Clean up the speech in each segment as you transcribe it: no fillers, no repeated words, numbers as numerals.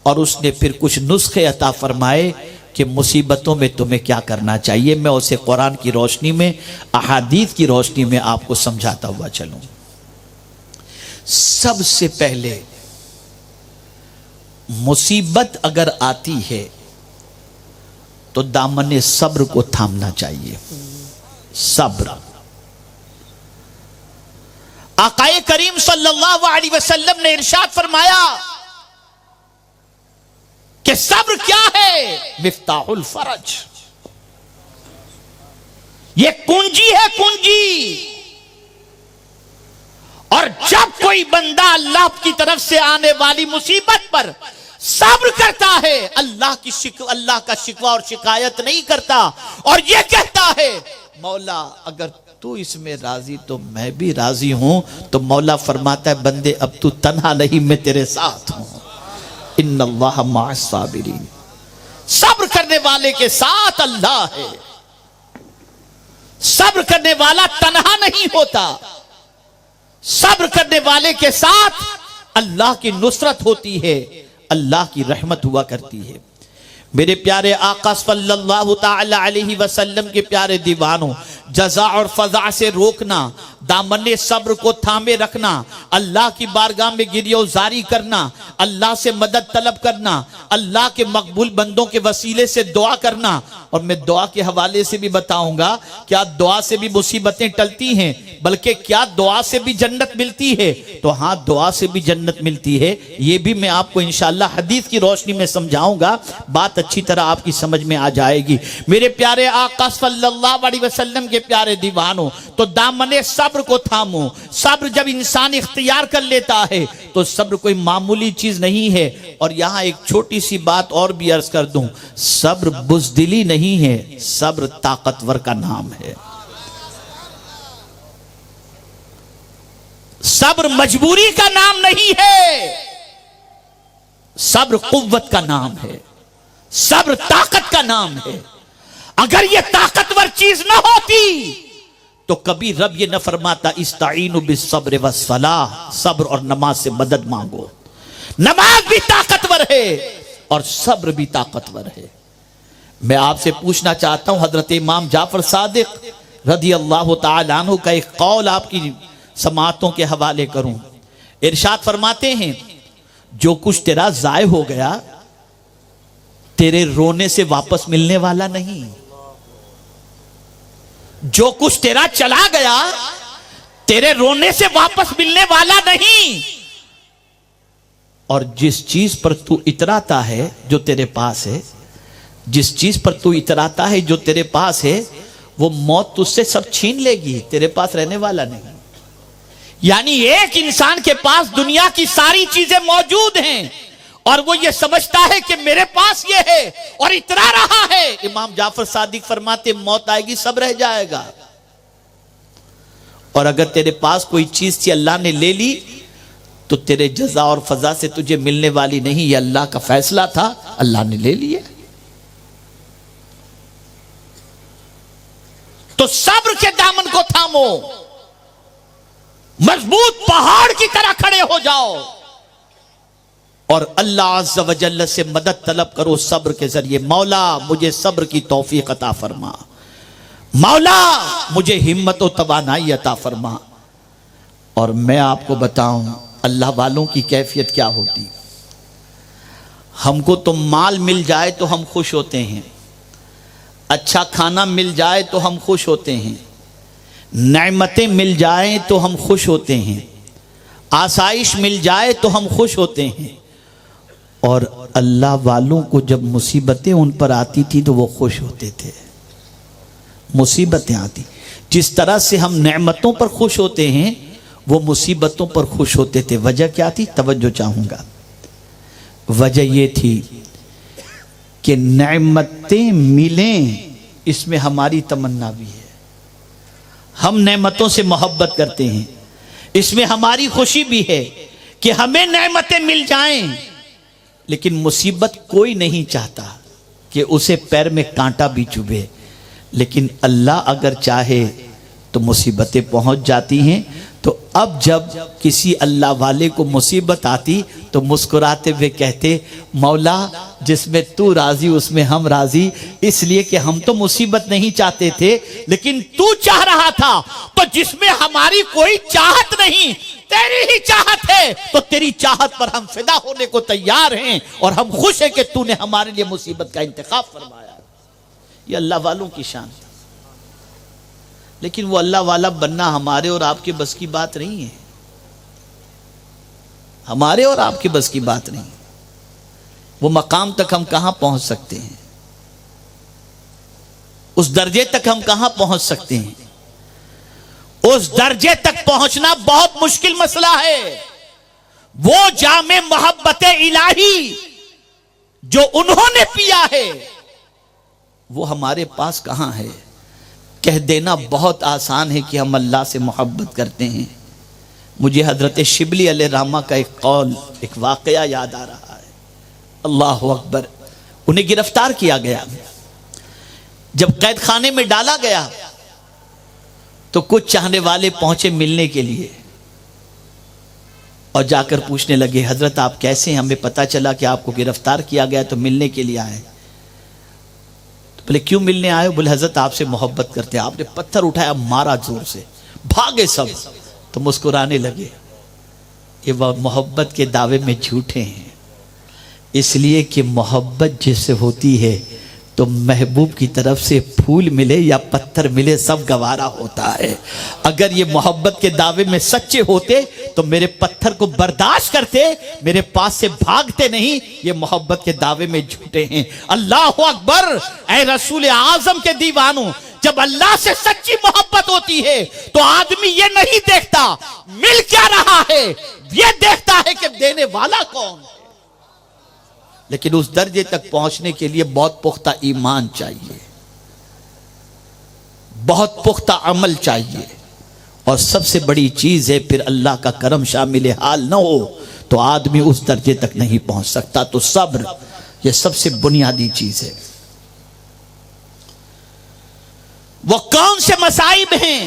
और उसने फिर कुछ नुस्खे अता फरमाए कि मुसीबतों में तुम्हें क्या करना चाहिए। मैं उसे कुरान की रोशनी में, अहादीस की रोशनी में आपको समझाता हुआ चलूं। सबसे पहले मुसीबत अगर आती है तो दामने सब्र को थामना चाहिए। सब्र। आकाए करीम सल्लल्लाहु अलैहि वसल्लम ने इरशाद फरमाया कि सब्र क्या है? मिफ्ताहुल फरज, ये कुंजी है, कुंजी। और जब कोई बंदा अल्लाह की तरफ से आने वाली मुसीबत पर सब्र करता है, अल्लाह का शिकवा और शिकायत नहीं करता और ये कहता है मौला अगर तू इसमें राजी तो मैं भी राजी हूं, तो मौला फरमाता है बंदे अब तू तन्हा नहीं, मैं तेरे साथ हूं। इन्नल्लाह मअस साबिरीन। सब्र करने वाले के साथ अल्लाह है। सब्र करने वाला तन्हा नहीं होता। सब्र करने वाले के साथ अल्लाह की नुसरत होती है, अल्लाह की रहमत हुआ करती है। मेरे प्यारे आका सल्लल्लाहु ताला अलैहि वसल्लम के प्यारे दीवानों, जज़ा और फज़ा से रोकना, दामने सब्र को थामे रखना, अल्लाह की बारगाह में गिरियोजारी करना, अल्लाह से मदद तलब करना, अल्लाह के मकबूल बंदों के वसीले से दुआ करना। और मैं दुआ के हवाले से भी बताऊंगा, क्या दुआ से भी मुसीबतें टलती हैं, बल्कि क्या दुआ से भी जन्नत मिलती है? तो हाँ, दुआ से भी जन्नत मिलती है। ये भी मैं आपको इंशाअल्लाह हदीस की रोशनी में समझाऊंगा, बात अच्छी तरह आपकी समझ में आ जाएगी। मेरे प्यारे आका सल्लल्लाहु अलैहि वसल्लम के प्यारे दीवानों, तो दामने सब्र को थामो। सब्र जब इंसान इख्तियार कर लेता है तो सब्र कोई मामूली चीज नहीं है। और यहां एक छोटी सी बात और भी अर्ज कर दूं, सब्र बुज़दिली नहीं है, सब्र ताकतवर का नाम है। सब्र मजबूरी का नाम नहीं है, सब्र कुव्वत का नाम है, सब्र ताकत का नाम है। अगर ये ताकतवर चीज ना होती तो कभी रब ये न फरमाता इस्ताईनु बिस्सब्र वस्सलाह, सब्र और नमाज से मदद मांगो। नमाज भी ताकतवर है और सब्र भी ताकतवर है। मैं आपसे पूछना चाहता हूं, हजरत इमाम जाफर सादिक रदी अल्लाह तआला अन्हु का एक कौल आपकी समातों के हवाले करूं। इरशाद फरमाते हैं, जो कुछ तेरा जाय हो गया तेरे रोने से वापस मिलने वाला नहीं। जो कुछ तेरा चला गया तेरे रोने से वापस मिलने वाला नहीं। और जिस चीज पर तू इतराता है जो तेरे पास है, जिस चीज पर तू इतराता है जो तेरे पास है, वो मौत तुझसे सब छीन लेगी, तेरे पास रहने वाला नहीं। यानी एक इंसान के पास दुनिया की सारी चीजें मौजूद हैं और वो ये समझता है कि मेरे पास ये है और इतरा रहा है। इमाम जाफर सादिक फरमाते, मौत आएगी सब रह जाएगा। और अगर तेरे पास कोई चीज थी अल्लाह ने ले ली तो तेरे जज़ा और फजा से तुझे मिलने वाली नहीं। ये अल्लाह का फैसला था, अल्लाह ने ले लिया। तो सब्र के दामन को थामो, मजबूत पहाड़ की तरह खड़े हो जाओ और अल्लाह अज़्ज़ व जल्ल से मदद तलब करो सब्र के जरिए। मौला मुझे सब्र की तौफीक अता फरमा, मौला मुझे हिम्मत और तवानाई अता फरमा। और मैं आपको बताऊं अल्लाह वालों की कैफियत क्या होती। हमको तो माल मिल जाए तो हम खुश होते हैं, अच्छा खाना मिल जाए तो हम खुश होते हैं, नेमतें मिल जाएं तो हम खुश होते हैं, आसाइश मिल जाए तो हम खुश होते हैं। और अल्लाह वालों को जब मुसीबतें उन पर आती थी तो वो खुश होते थे। मुसीबतें आती, जिस तरह से हम नेमतों पर खुश होते हैं वो मुसीबतों पर खुश होते थे। वजह क्या थी? तवज्जो चाहूंगा। वजह ये थी कि नेमतें मिलें, इसमें हमारी तमन्ना भी है। हम नेमतों से मोहब्बत करते हैं, इसमें हमारी खुशी भी है कि हमें नेमतें मिल जाएं। लेकिन मुसीबत कोई नहीं चाहता कि उसे पैर में कांटा भी चुभे, लेकिन अल्लाह अगर चाहे तो मुसीबतें पहुंच जाती हैं। तो तो अब जब किसी अल्लाह वाले को मुसीबत आती तो मुस्कुराते हुए कहते, मौला जिसमें तू राजी उसमें हम राजी, इसलिए कि हम तो मुसीबत नहीं चाहते थे लेकिन तू चाह रहा था, तो जिसमें हमारी कोई चाहत नहीं तेरी ही चाहत है, तो तेरी चाहत पर हम फिदा होने को तैयार हैं और हम खुश हैं कि तूने हमारे लिए मुसीबत का इंतखाब फरमाया। ये अल्लाह वालों की शान। लेकिन वो अल्लाह वाला बनना हमारे और आपके बस की बात नहीं है, हमारे और आपके बस की बात नहीं। वो मकाम तक हम कहां पहुंच सकते हैं, उस दर्जे तक हम कहां पहुंच सकते हैं? उस दर्जे तक पहुंचना बहुत मुश्किल मसला है। वो जामे मोहब्बत इलाही जो उन्होंने पिया है वो हमारे पास कहां है? कह देना बहुत आसान है कि हम अल्लाह से मोहब्बत करते हैं। मुझे हजरत शिबली अलैहिर्रहमा का एक कौल, एक वाकया याद आ रहा है। अल्लाह अकबर। उन्हें गिरफ्तार किया गया, जब कैद खाने में डाला गया तो कुछ चाहने वाले पहुंचे मिलने के लिए और जाकर पूछने लगे, हजरत आप कैसे हैं? हमें पता चला कि आपको गिरफ्तार किया गया तो मिलने के लिए आए। तो बोले क्यों मिलने आए? बोले हजरत आपसे मोहब्बत करते हैं। आपने पत्थर उठाया, मारा जोर से, भागे सब। तो मुस्कुराने लगे, ये वह मोहब्बत के दावे में झूठे हैं, इसलिए कि मोहब्बत जिससे होती है तो महबूब की तरफ से फूल मिले या पत्थर मिले सब गवारा होता है। अगर ये मोहब्बत के दावे में सच्चे होते तो मेरे पत्थर को बर्दाश्त करते, मेरे पास से भागते नहीं। ये मोहब्बत के दावे में झूठे हैं। अल्लाह अकबर। ऐ रसूल आजम के दीवानों, जब अल्लाह से सच्ची मोहब्बत होती है तो आदमी ये नहीं देखता मिल क्या रहा है, ये देखता है कि देने वाला कौन है। लेकिन उस दर्जे तक पहुंचने के लिए बहुत पुख्ता ईमान चाहिए, बहुत पुख्ता अमल चाहिए, और सबसे बड़ी चीज है फिर अल्लाह का करम शामिल हाल न हो तो आदमी उस दर्जे तक नहीं पहुंच सकता। तो सब्र, यह सबसे बुनियादी चीज है। वो कौन से मसाइब हैं?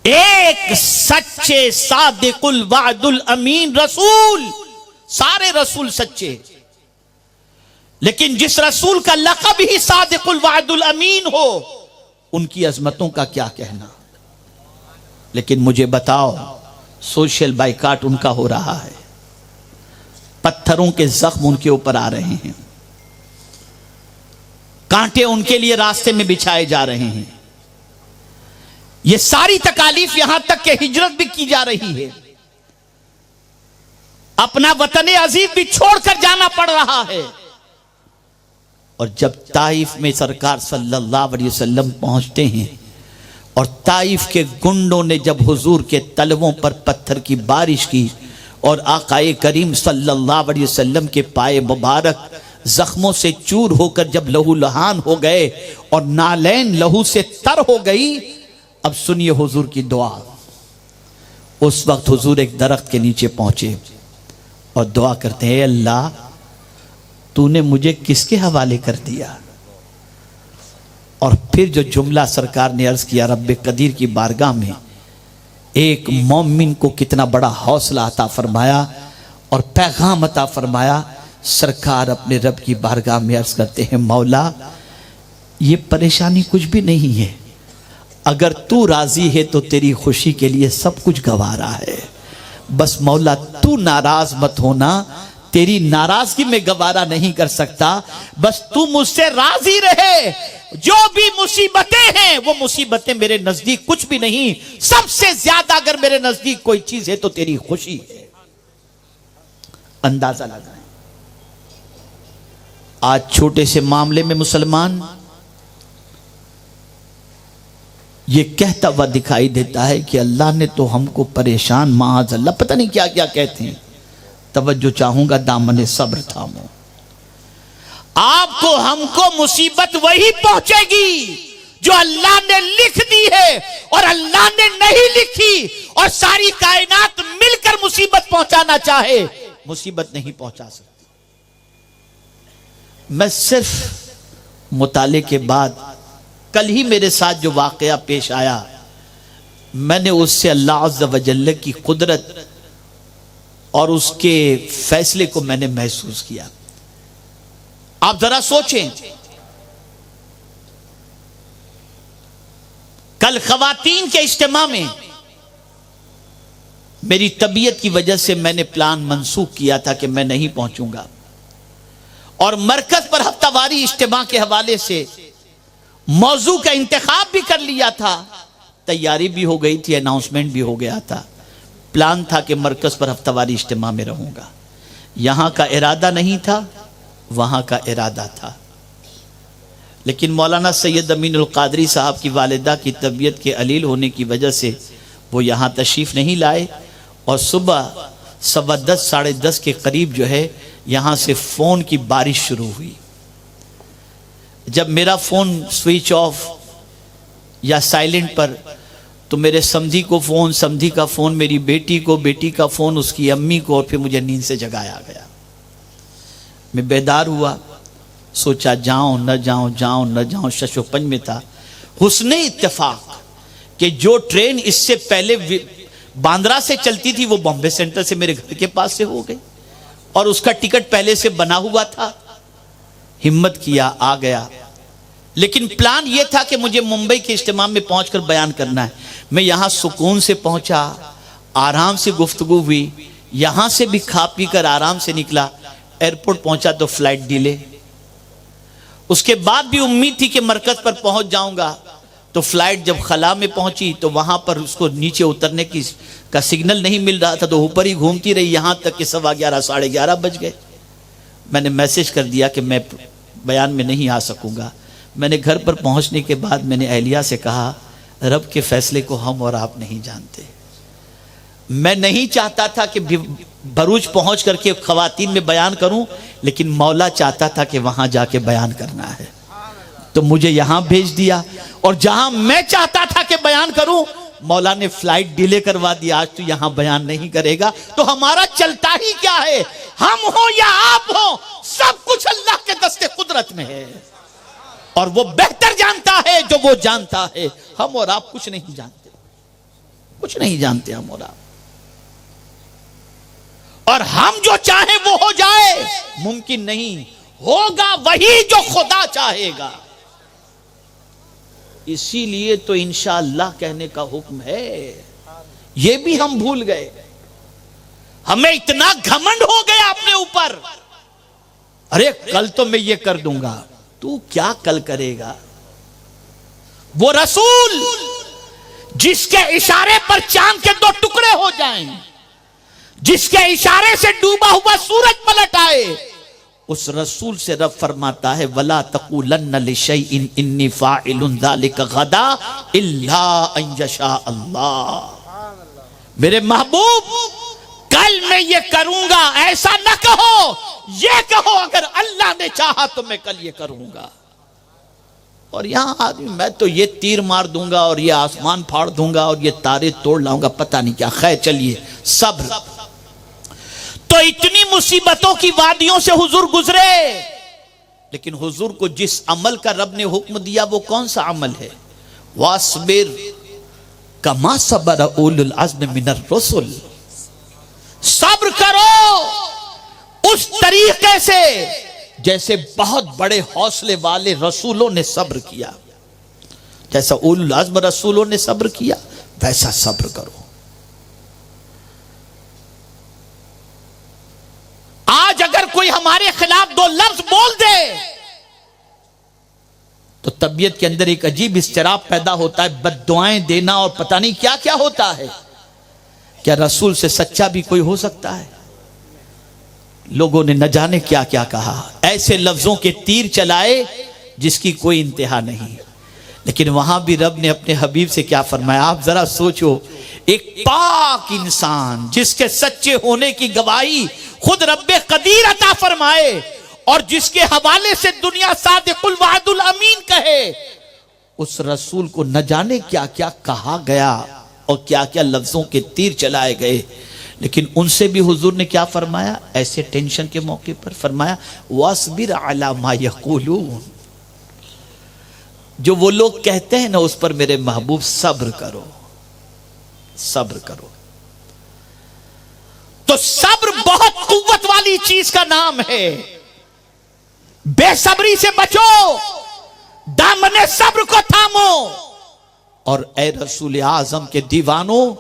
एक सच्चे सादिकुल वादुल अमीन रसूल। सारे रसूल सच्चे, लेकिन जिस रसूल का लक़ब ही सादिकुल वादुल अमीन हो, उनकी अजमतों का क्या कहना। लेकिन मुझे बताओ, सोशल बाइकाट उनका हो रहा है, पत्थरों के जख्म उनके ऊपर आ रहे हैं, कांटे उनके लिए रास्ते में बिछाए जा रहे हैं। ये सारी तकालीफ यहां तक कि हिजरत भी की जा रही है, अपना वतन अजीज भी छोड़कर जाना पड़ रहा है। और जब ताइफ में सरकार सल्लल्लाहु अलैहि वसल्लम पहुंचते हैं और ताइफ के गुंडों ने जब हुजूर के तलवों पर पत्थर की बारिश की और आकाए करीम सल्लल्लाहु अलैहि वसल्लम के पाए मुबारक जख्मों से चूर होकर जब लहू लहान हो गए और नालैन लहू से तर हो गई, अब सुनिए हुजूर की दुआ। उस वक्त हुजूर एक दरख्त के नीचे पहुंचे और दुआ करते हैं, अल्लाह तूने मुझे किसके हवाले कर दिया। और फिर जो जुमला सरकार ने अर्ज किया, रब्बे कदीर की बारगाह में एक मोमिन को कितना बड़ा हौसला अता फरमाया और पैगाम अता फरमाया। सरकार अपने रब की बारगाह में अर्ज करते हैं, मौला ये परेशानी कुछ भी नहीं है, अगर तू राजी है तो तेरी खुशी के लिए सब कुछ गवारा है। बस मौला तू नाराज मत होना, तेरी नाराजगी में गवारा नहीं कर सकता, बस तू मुझसे राजी रहे। जो भी मुसीबतें हैं वो मुसीबतें मेरे नजदीक कुछ भी नहीं, सबसे ज्यादा अगर मेरे नजदीक कोई चीज है तो तेरी खुशी है। अंदाजा लगाएं, आज छोटे से मामले में मुसलमान ये कहता हुआ दिखाई देता है कि अल्लाह ने तो हमको परेशान, माज अल्लाह पता नहीं क्या क्या कहते हैं। तवज्जो चाहूंगा, दामन सब्र थामो। आपको हमको मुसीबत वही पहुंचेगी जो अल्लाह ने लिख दी है, और अल्लाह ने नहीं लिखी और सारी कायनात मिलकर मुसीबत पहुंचाना चाहे, मुसीबत नहीं पहुंचा सकती। मैं सिर्फ मुताले के बाद, कल ही मेरे साथ जो वाकया पेश आया, मैंने उससे अल्लाह अज़्ज़ व जल्ल की कुदरत और उसके फैसले को मैंने महसूस किया। आप जरा सोचें, कल ख़वातीन के इज्तिमा में मेरी तबीयत की वजह से मैंने प्लान मंसूख किया था कि मैं नहीं पहुंचूंगा, और मरकज पर हफ्तावारी इज्तिमा के हवाले से मौजू का इंतखाब भी कर लिया था, तैयारी भी हो गई थी, अनाउंसमेंट भी हो गया था। प्लान था कि मरकज पर हफ्तावारी इज्तिमा में रहूंगा। यहां का इरादा नहीं था, वहां का इरादा था। लेकिन मौलाना सैयद अमीनुल कादरी साहब की वालिदा की तबीयत के अलील होने की वजह से वो यहाँ तशरीफ़ नहीं लाए, और सुबह 10:15 साढ़े 10 के करीब जो है यहाँ से फ़ोन की बारिश शुरू हुई। जब मेरा फ़ोन स्विच ऑफ या साइलेंट पर, तो मेरे समधी को फ़ोन, समधी का फ़ोन मेरी बेटी को, बेटी का फ़ोन उसकी अम्मी को, और फिर मुझे नींद से जगाया गया। मैं बेदार हुआ, सोचा जाऊं न जाऊं, जाऊं न जाऊं, शशोपंज में था। हुस्ने इत्तेफाक कि जो ट्रेन इससे पहले बांद्रा से चलती थी वो बॉम्बे सेंट्रल से मेरे घर के पास से हो गई, और उसका टिकट पहले से बना हुआ था। हिम्मत किया, आ गया। लेकिन प्लान यह था कि मुझे मुंबई के इज्तिमा में पहुंचकर बयान करना है। मैं यहां सुकून से पहुंचा, आराम से गुफ्तगू हुई, यहां से भी खा पी कर आराम से निकला। एयरपोर्ट पहुंचा तो फ्लाइट डिले। उसके बाद भी उम्मीद थी कि मरकज पर पहुंच जाऊंगा। तो फ्लाइट जब खला में पहुंची तो वहां पर उसको नीचे उतरने का सिग्नल नहीं मिल रहा था, तो ऊपर ही घूमती रही, यहां तक कि 11:15 साढ़े 11 बज गए। मैंने मैसेज कर दिया कि मैं बयान में नहीं आ सकूंगा। मैंने घर पर पहुंचने के बाद मैंने अहलिया से कहा, रब के फैसले को हम और आप नहीं जानते। मैं नहीं चाहता था कि भरूच पहुंच करके खवातीन में बयान करूं, लेकिन मौला चाहता था कि वहां जाके बयान करना है, तो मुझे यहां भेज दिया। और जहां मैं चाहता था कि बयान करूं, मौला ने फ्लाइट डिले करवा दिया। आज तो यहां बयान नहीं करेगा, तो हमारा चलता ही क्या है? हम हो या आप हो, सब कुछ अल्लाह के दस्ते कुदरत में है, और वो बेहतर जानता है जो वो जानता है। हम और आप कुछ नहीं जानते, कुछ नहीं जानते हम और आप। और हम जो चाहे वो हो जाए, मुमकिन नहीं। होगा वही जो खुदा चाहेगा। इसीलिए तो इंशाअल्लाह कहने का हुक्म है। ये भी हम भूल गए। हमें इतना घमंड हो गया अपने ऊपर, अरे कल तो मैं ये कर दूंगा। तू क्या कल करेगा? वो रसूल जिसके इशारे पर चांद के 2 टुकड़े हो जाएं, जिसके इशारे से डूबा हुआ सूरज पलट आए, उस रसूल से रब फरमाता है, वला तक़ूलन्न लिशैइन इन्नी फ़ाइलुन ज़ालिका गदा इल्ला अन यशा अल्लाह। मेरे महबूब, कल मैं ये करूंगा ऐसा न कहो, ये कहो अगर अल्लाह ने चाहा तो मैं कल ये करूंगा। और यहां आदमी, मैं तो ये तीर मार दूंगा और ये आसमान फाड़ दूंगा और ये तारे तोड़ लाऊंगा, पता नहीं क्या। खैर चलिए, सब्र। तो इतनी मुसीबतों की वादियों से हुजूर गुजरे, लेकिन हुजूर को जिस अमल का रब ने हुक्म दिया वो कौन सा अमल है? वास्बिर कमा सबर उलुल अज़्म मिनर रसूल। सब्र करो उस तरीके से जैसे बहुत बड़े हौसले वाले रसूलों ने सब्र किया। जैसा उलुल अज़्म रसूलों ने सब्र किया, वैसा सब्र करो। आज अगर कोई हमारे खिलाफ 2 लफ्ज बोल दे तो तबीयत के अंदर एक अजीब इस्तिराब पैदा होता है, बद्दुआएं देना और पता नहीं क्या क्या होता है। क्या रसूल से सच्चा भी कोई हो सकता है? लोगों ने न जाने क्या क्या कहा, ऐसे लफ्जों के तीर चलाए जिसकी कोई इंतहा नहीं। लेकिन वहां भी रब ने अपने हबीब से क्या फरमाया? आप जरा सोचो, एक पाक इंसान जिसके सच्चे होने की गवाही खुद रब्बे कदीर अता फरमाए और जिसके हवाले से दुनिया सादिकुल वादुल अमीन कहे, उस रसूल को न जाने क्या क्या कहा गया और क्या क्या लफ्जों के तीर चलाए गए। लेकिन उनसे भी हुजूर ने क्या फरमाया? ऐसे टेंशन के मौके पर फरमाया, वस्बिर अला मा यक़ूलून। जो वो लोग कहते हैं ना, उस पर मेरे महबूब सब्र करो। सब्र करो। तो सब्र बहुत कुव्वत वाली चीज का नाम है। बेसब्री से बचो, दामने सब्र को थामो। और ए रसूल आजम के दीवानों,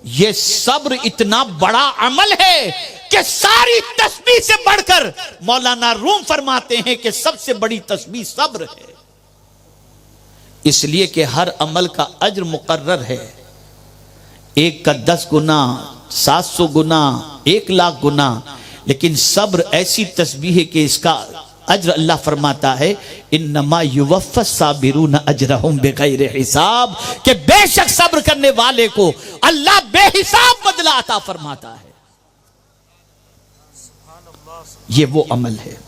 ये सब्र इतना बड़ा अमल है कि सारी तस्बीह से बढ़कर मौलाना रूम फरमाते हैं कि सबसे बड़ी तस्बीह सब्र है। इसलिए कि हर अमल का अज्र मुकर्रर है, 1 का 10 गुना, 700 गुना, 1,00,000 गुना। लेकिन सब्र ऐसी तस्बीह है कि इसका अज्र अल्लाह फरमाता है, इन्नमा युवफ़्फ़स साबिरून अजरहुम बिग़ैरि हिसाब, कि बेशक सब्र करने वाले को अल्लाह बेहिसाब बदला अता फरमाता है। ये वो अमल है।